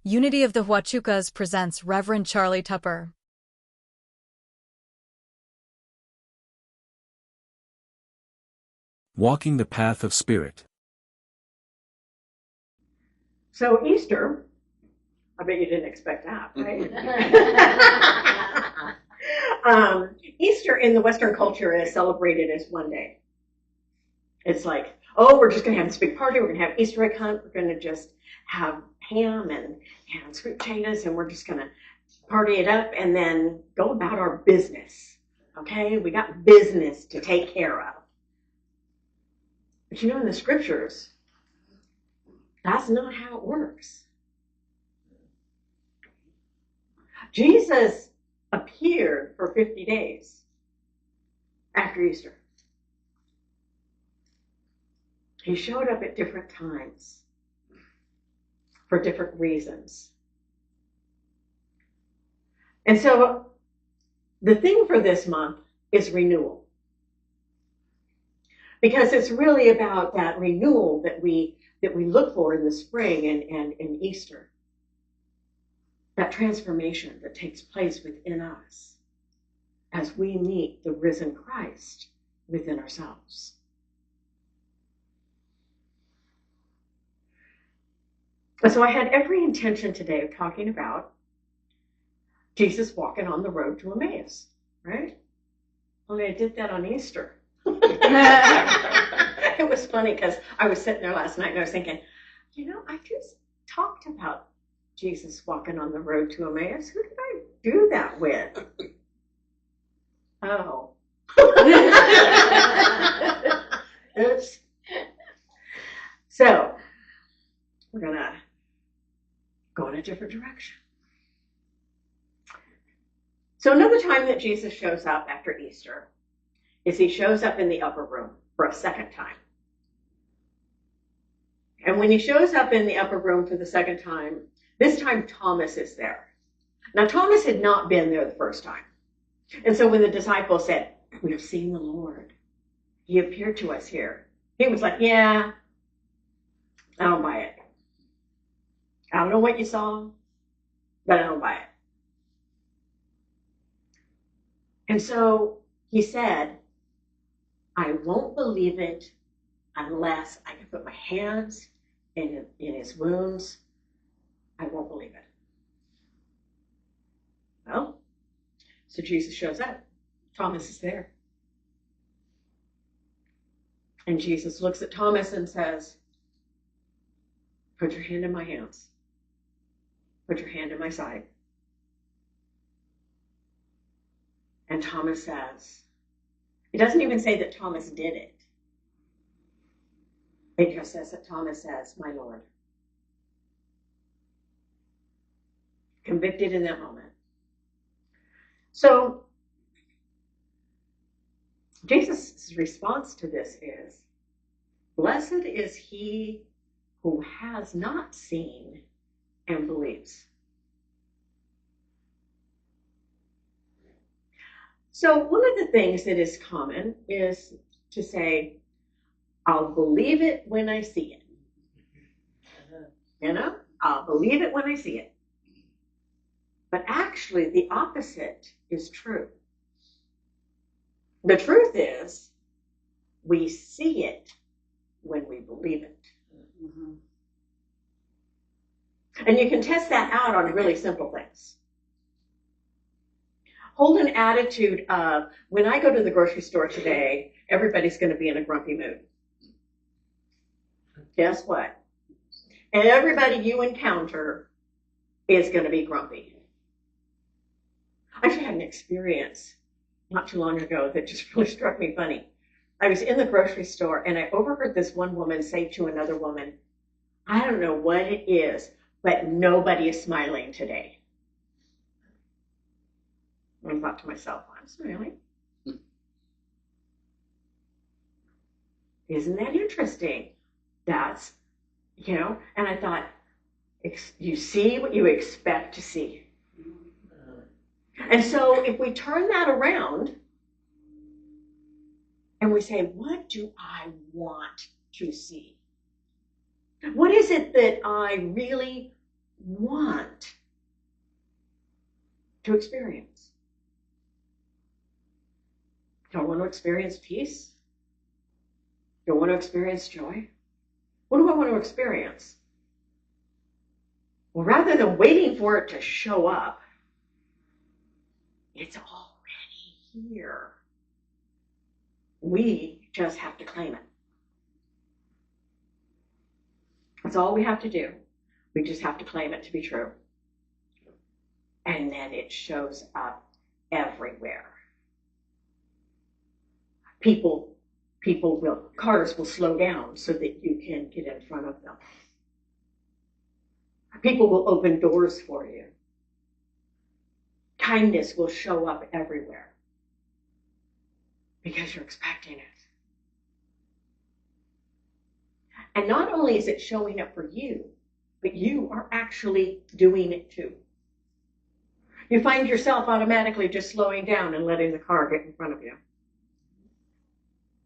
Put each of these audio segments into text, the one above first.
Unity of the Huachucas presents Reverend Charli Tupper. Walking the Path of Spirit. So Easter, I bet you didn't expect that, right? Easter in the Western culture is celebrated as one day. It's like, oh, we're just going to have this big party. We're going to have Easter egg hunt. We're going to just have ham and sweet potatoes, and we're just going to party it up and then go about our business. Okay? We got business to take care of. But you know, in the scriptures, that's not how it works. Jesus appeared for 50 days after Easter. He showed up at different times for different reasons. And so the theme for this month is renewal. Because it's really about that renewal that we look for in the spring and in Easter. That transformation that takes place within us as we meet the risen Christ within ourselves. So I had every intention today of talking about Jesus walking on the road to Emmaus, right? Only I did that on Easter. It was funny because I was sitting there last night and I was thinking, you know, I just talked about Jesus walking on the road to Emmaus. Who did I do that with? Oh. Oops. So, we're going to go in a different direction. So another time that Jesus shows up after Easter is he shows up in the upper room for a second time. And when he shows up in the upper room for the second time, this time Thomas is there. Now Thomas had not been there the first time. And so when the disciples said, "We have seen the Lord. He appeared to us here," he was like, "Yeah, I don't buy it. I don't know what you saw, but I don't buy it." And so he said, "I won't believe it unless I can put my hands in his wounds. I won't believe it." Well, so Jesus shows up. Thomas is there. And Jesus looks at Thomas and says, "Put your hand in my hands. Put your hand in my side." And Thomas says, it doesn't even say that Thomas did it. It just says that Thomas says, "My Lord." Convicted in that moment. So Jesus' response to this is, "Blessed is he who has not seen and believes." So one of the things that is common is to say, "I'll believe it when I see it." You know, I'll believe it when I see it. But actually, the opposite is true. The truth is, we see it when we believe it. Mm-hmm. And you can test that out on really simple things. Hold an attitude of, when I go to the grocery store today, everybody's going to be in a grumpy mood. Guess what? And everybody you encounter is going to be grumpy. I actually had an experience not too long ago that just really struck me funny. I was in the grocery store and I overheard this one woman say to another woman, "I don't know what it is, but nobody is smiling today." And I thought to myself, "I'm smiling. Isn't that interesting?" That's, you know, and I thought, you see what you expect to see. And so if we turn that around and we say, what do I want to see? What is it that I really want to experience? Do I want to experience peace? Do I want to experience joy? What do I want to experience? Well, rather than waiting for it to show up, it's already here. We just have to claim it. That's all we have to do. We just have to claim it to be true. And then it shows up everywhere. Cars will slow down so that you can get in front of them. People will open doors for you. Kindness will show up everywhere because you're expecting it. And not only is it showing up for you, but you are actually doing it too. You find yourself automatically just slowing down and letting the car get in front of you.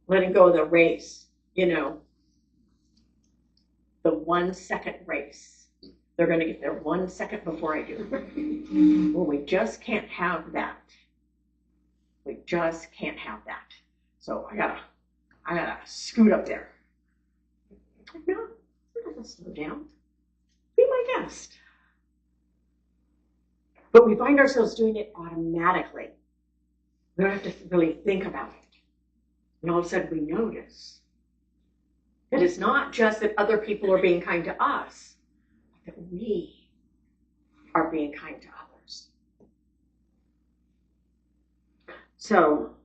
Letting go of the race, the 1 second race. They're going to get there 1 second before I do. Well, we just can't have that. We just can't have that. So I gotta scoot up there. No, I'm not gonna slow down. Be my guest. But we find ourselves doing it automatically. We don't have to really think about it. And all of a sudden we notice that it's not just that other people are being kind to us, but that we are being kind to others. So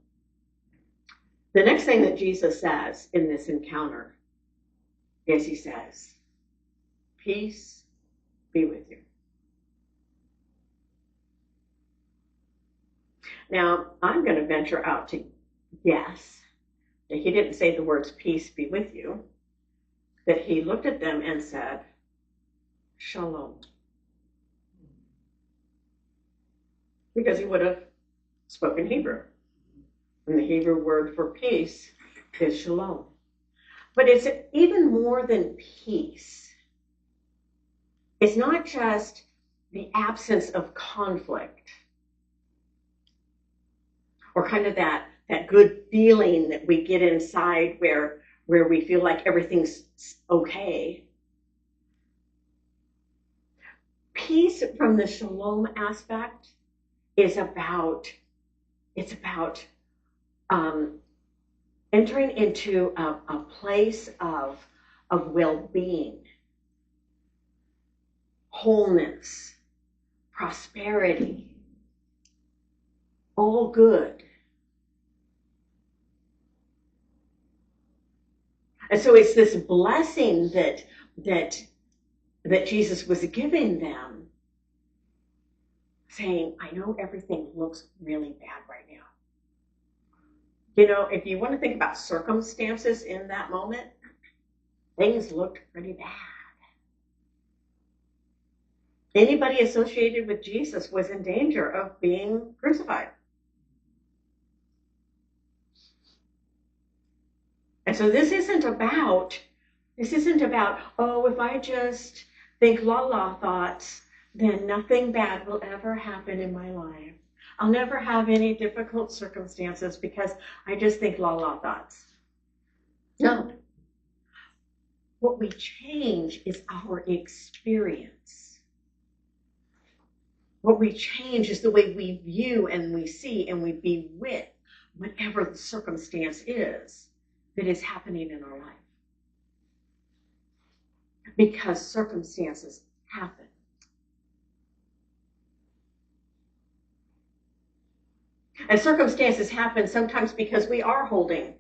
the next thing that Jesus says in this encounter is he says, peace be with you. Now, I'm going to venture out to guess that he didn't say the words peace be with you, that he looked at them and said, shalom. Because he would have spoken Hebrew. And the Hebrew word for peace is shalom. But it's even more than peace. It's not just the absence of conflict or kind of that good feeling that we get inside where we feel like everything's okay. Peace from the shalom aspect is about entering into a place of well-being, wholeness, prosperity, all good. And so it's this blessing that Jesus was giving them, saying, I know everything looks really bad right now. If you want to think about circumstances in that moment, things looked pretty bad. Anybody associated with Jesus was in danger of being crucified. And so this isn't about, oh, if I just think la-la thoughts, then nothing bad will ever happen in my life. I'll never have any difficult circumstances because I just think la-la thoughts. No. What we change is our experience. What we change is the way we view and we see and we be with whatever the circumstance is that is happening in our life. Because circumstances happen. And circumstances happen sometimes because we are holding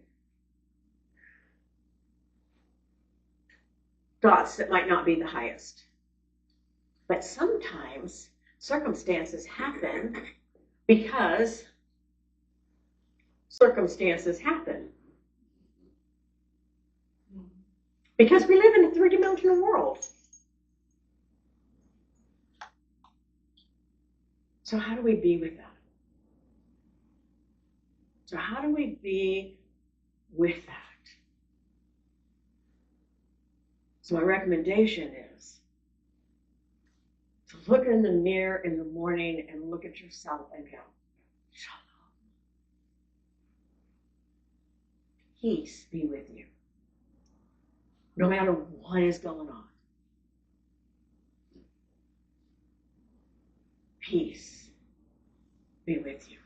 thoughts that might not be the highest. But sometimes circumstances happen because circumstances happen. Because we live in a three-dimensional world. So how do we be with that? So how do we be with that? So my recommendation is to look in the mirror in the morning and look at yourself and go, Shalom. Peace be with you. No matter what is going on. Peace be with you.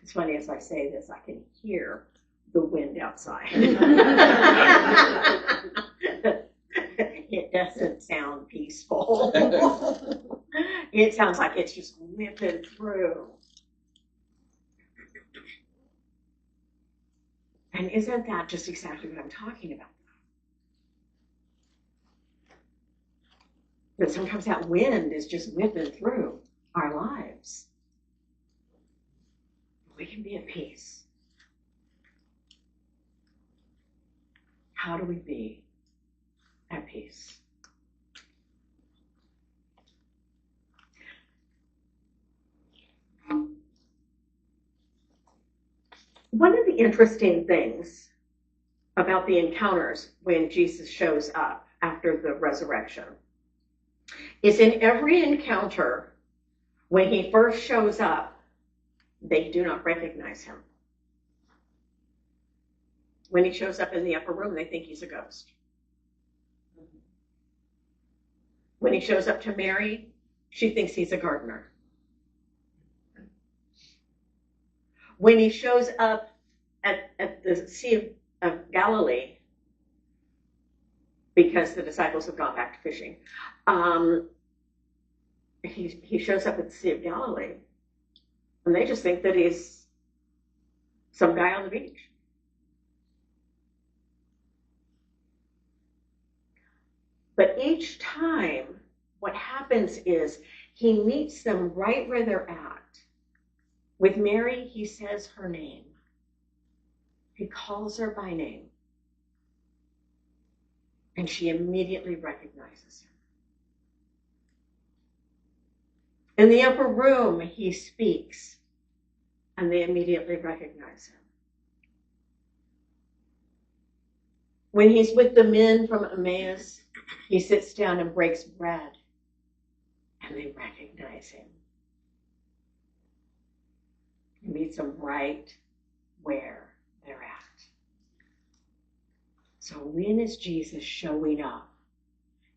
It's funny, as I say this, I can hear the wind outside. It doesn't sound peaceful. It sounds like it's just whipping through. And isn't that just exactly what I'm talking about? That sometimes that wind is just whipping through our lives. We can be at peace. How do we be at peace? One of the interesting things about the encounters when Jesus shows up after the resurrection is in every encounter, when he first shows up, they do not recognize him. When he shows up in the upper room, they think he's a ghost. When he shows up to Mary, she thinks he's a gardener. When he shows up at the Sea of Galilee, because the disciples have gone back to fishing, he shows up at the Sea of Galilee, and they just think that he's some guy on the beach. But each time, what happens is he meets them right where they're at. With Mary, he says her name. He calls her by name. And she immediately recognizes him. In the upper room, he speaks, and they immediately recognize him. When he's with the men from Emmaus, he sits down and breaks bread, and they recognize him. He meets them right where they're at. So when is Jesus showing up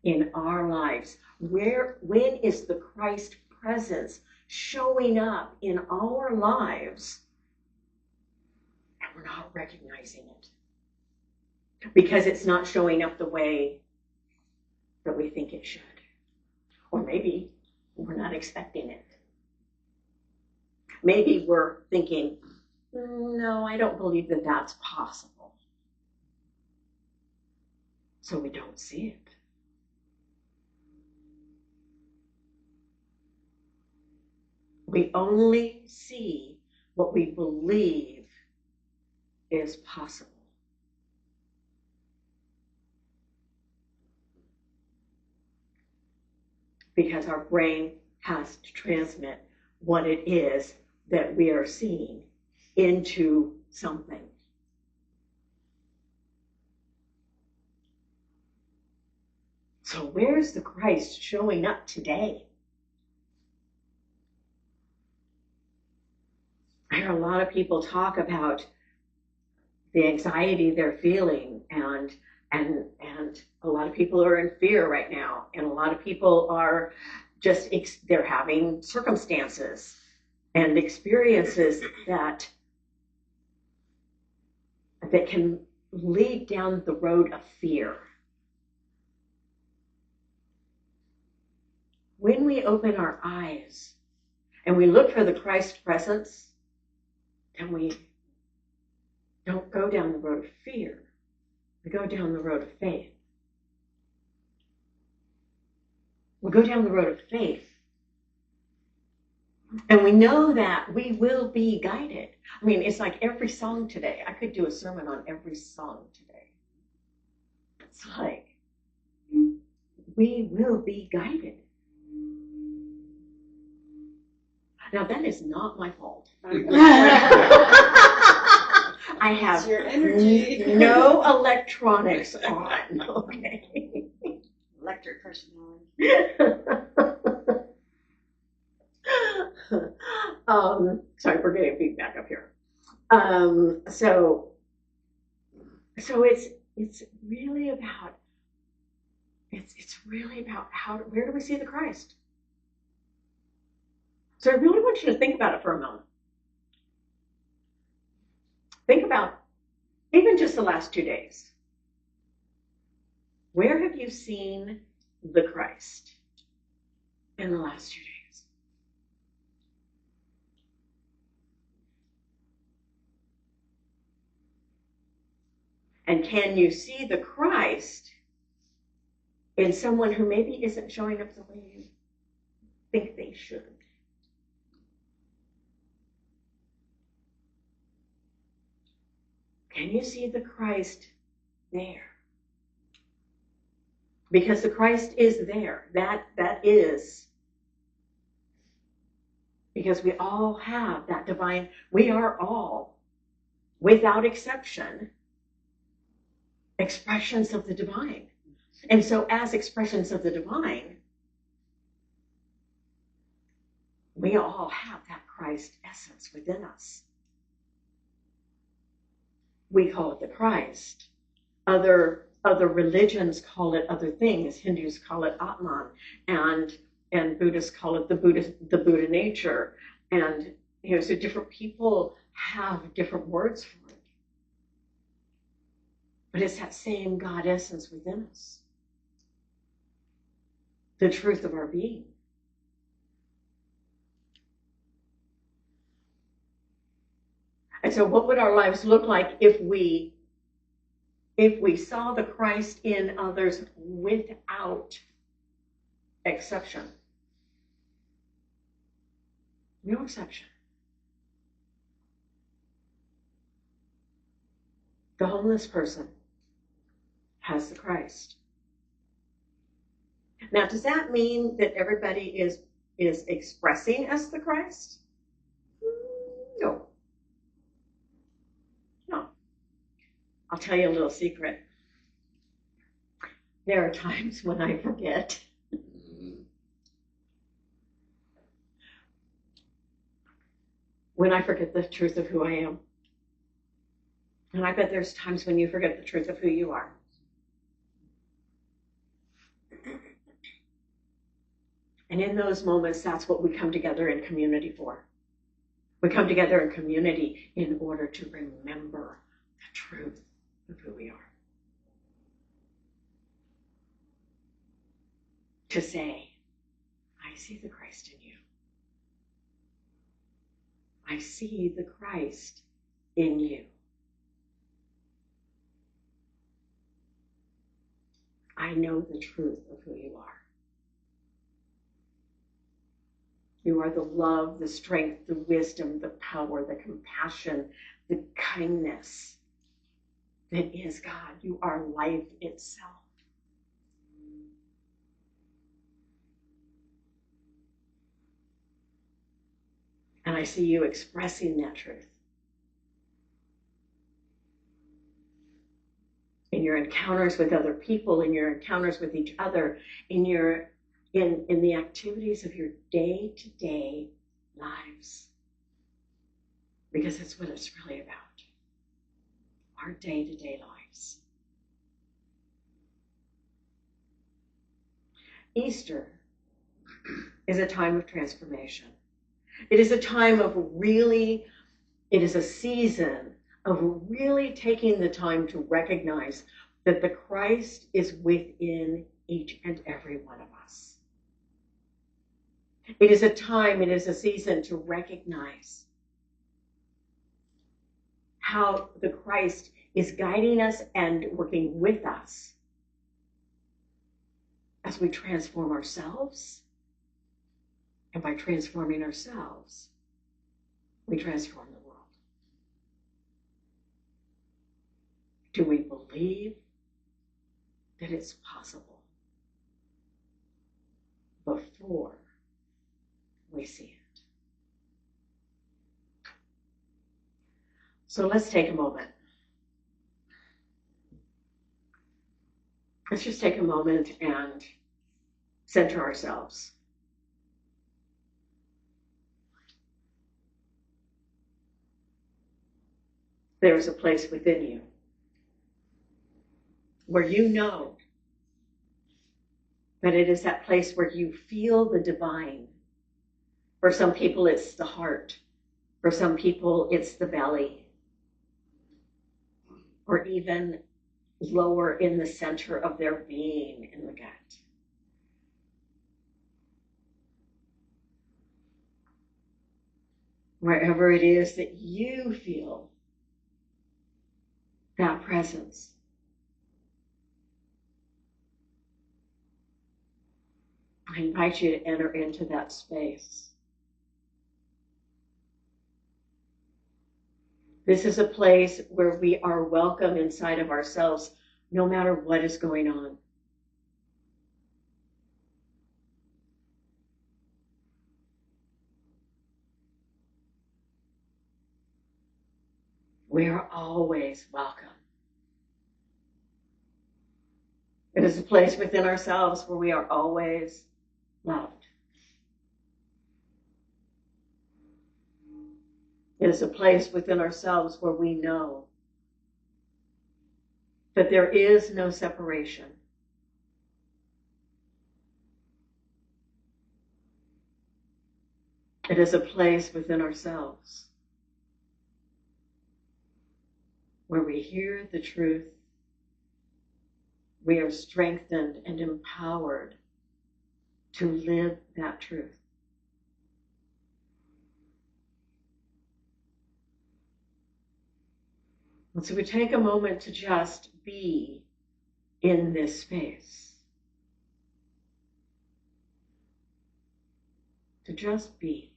in our lives? When is the Christ presence showing up in our lives, and we're not recognizing it? Because it's not showing up the way that we think it should. Or maybe we're not expecting it. Maybe we're thinking, no, I don't believe that that's possible. So we don't see it. We only see what we believe is possible. Because our brain has to transmit what it is that we are seeing into something. So where's the Christ showing up today? I hear a lot of people talk about the anxiety they're feeling, and a lot of people are in fear right now, and a lot of people are just, they're having circumstances and experiences that can lead down the road of fear. When we open our eyes and we look for the Christ presence, then we don't go down the road of fear. We go down the road of faith. We go down the road of faith. And we know that we will be guided. I mean, it's like every song today. I could do a sermon on every song today. It's like, we will be guided. Now, that is not my fault. I have your energy. no electronics on, okay? Sorry, we're getting feedback up here. So it's really about where do we see the Christ? So I really want you to think about it for a moment. Think about even just the last 2 days. Where have you seen the Christ in the last 2 days? And can you see the Christ in someone who maybe isn't showing up the way you think they should? Can you see the Christ there? Because the Christ is there. That is. Because we all have that divine, we are all, without exception, expressions of the divine. And so as expressions of the divine, we all have that Christ essence within us. We call it the Christ. Other religions call it other things. Hindus call it Atman, and Buddhists call it the Buddha nature. And so different people have different words for it. But it's that same God essence within us. The truth of our being. And so what would our lives look like if we saw the Christ in others without exception? No exception. The homeless person has the Christ. Now, does that mean that everybody is expressing as the Christ? No. No. I'll tell you a little secret. There are times when I forget. When I forget the truth of who I am. And I bet there's times when you forget the truth of who you are. And in those moments, that's what we come together in community for. We come together in community in order to remember the truth of who we are. To say, I see the Christ in you. I see the Christ in you. I know the truth of who you are. You are the love, the strength, the wisdom, the power, the compassion, the kindness that is God. You are life itself. And I see you expressing that truth. In your encounters with other people, in your encounters with each other, in the activities of your day-to-day lives. Because that's what it's really about. Our day-to-day lives. Easter is a time of transformation. It is a time of it is a season of really taking the time to recognize that the Christ is within each and every one of us. It is a season to recognize how the Christ is guiding us and working with us as we transform ourselves. And by transforming ourselves, we transform the world. Do we believe that it's possible before we see it? So let's take a moment. Let's just take a moment and center ourselves. There is a place within you where you know that it is that place where you feel the divine. For some people, it's the heart. For some people, it's the belly. Or even lower in the center of their being in the gut. Wherever it is that you feel that presence. I invite you to enter into that space. This is a place where we are welcome inside of ourselves, no matter what is going on. We are always welcome. It is a place within ourselves where we are always loved. It is a place within ourselves where we know that there is no separation. It is a place within ourselves where we hear the truth. We are strengthened and empowered to live that truth. And so we take a moment to just be in this space. To just be.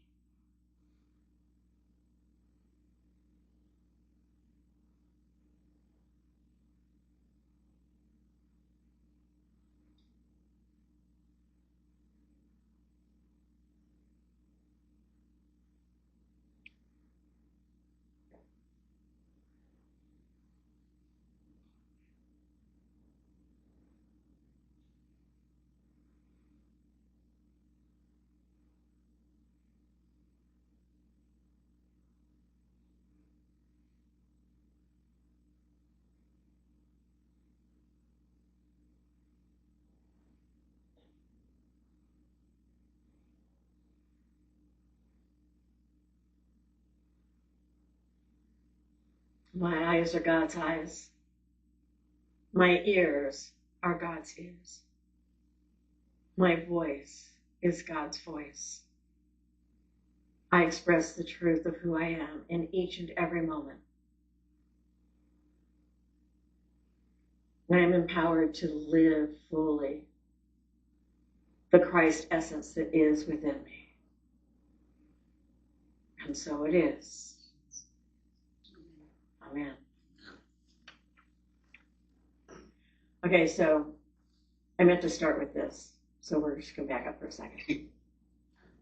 My eyes are God's eyes. My ears are God's ears. My voice is God's voice. I express the truth of who I am in each and every moment. I am empowered to live fully the Christ essence that is within me. And so it is. Amen. Okay, so I meant to start with this, so we're just going to back up for a second.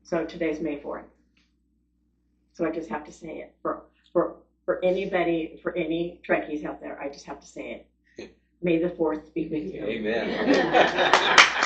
So today's May 4th. So I just have to say it. For anybody, for any Trekkies out there, I just have to say it. May the 4th be with you. Amen.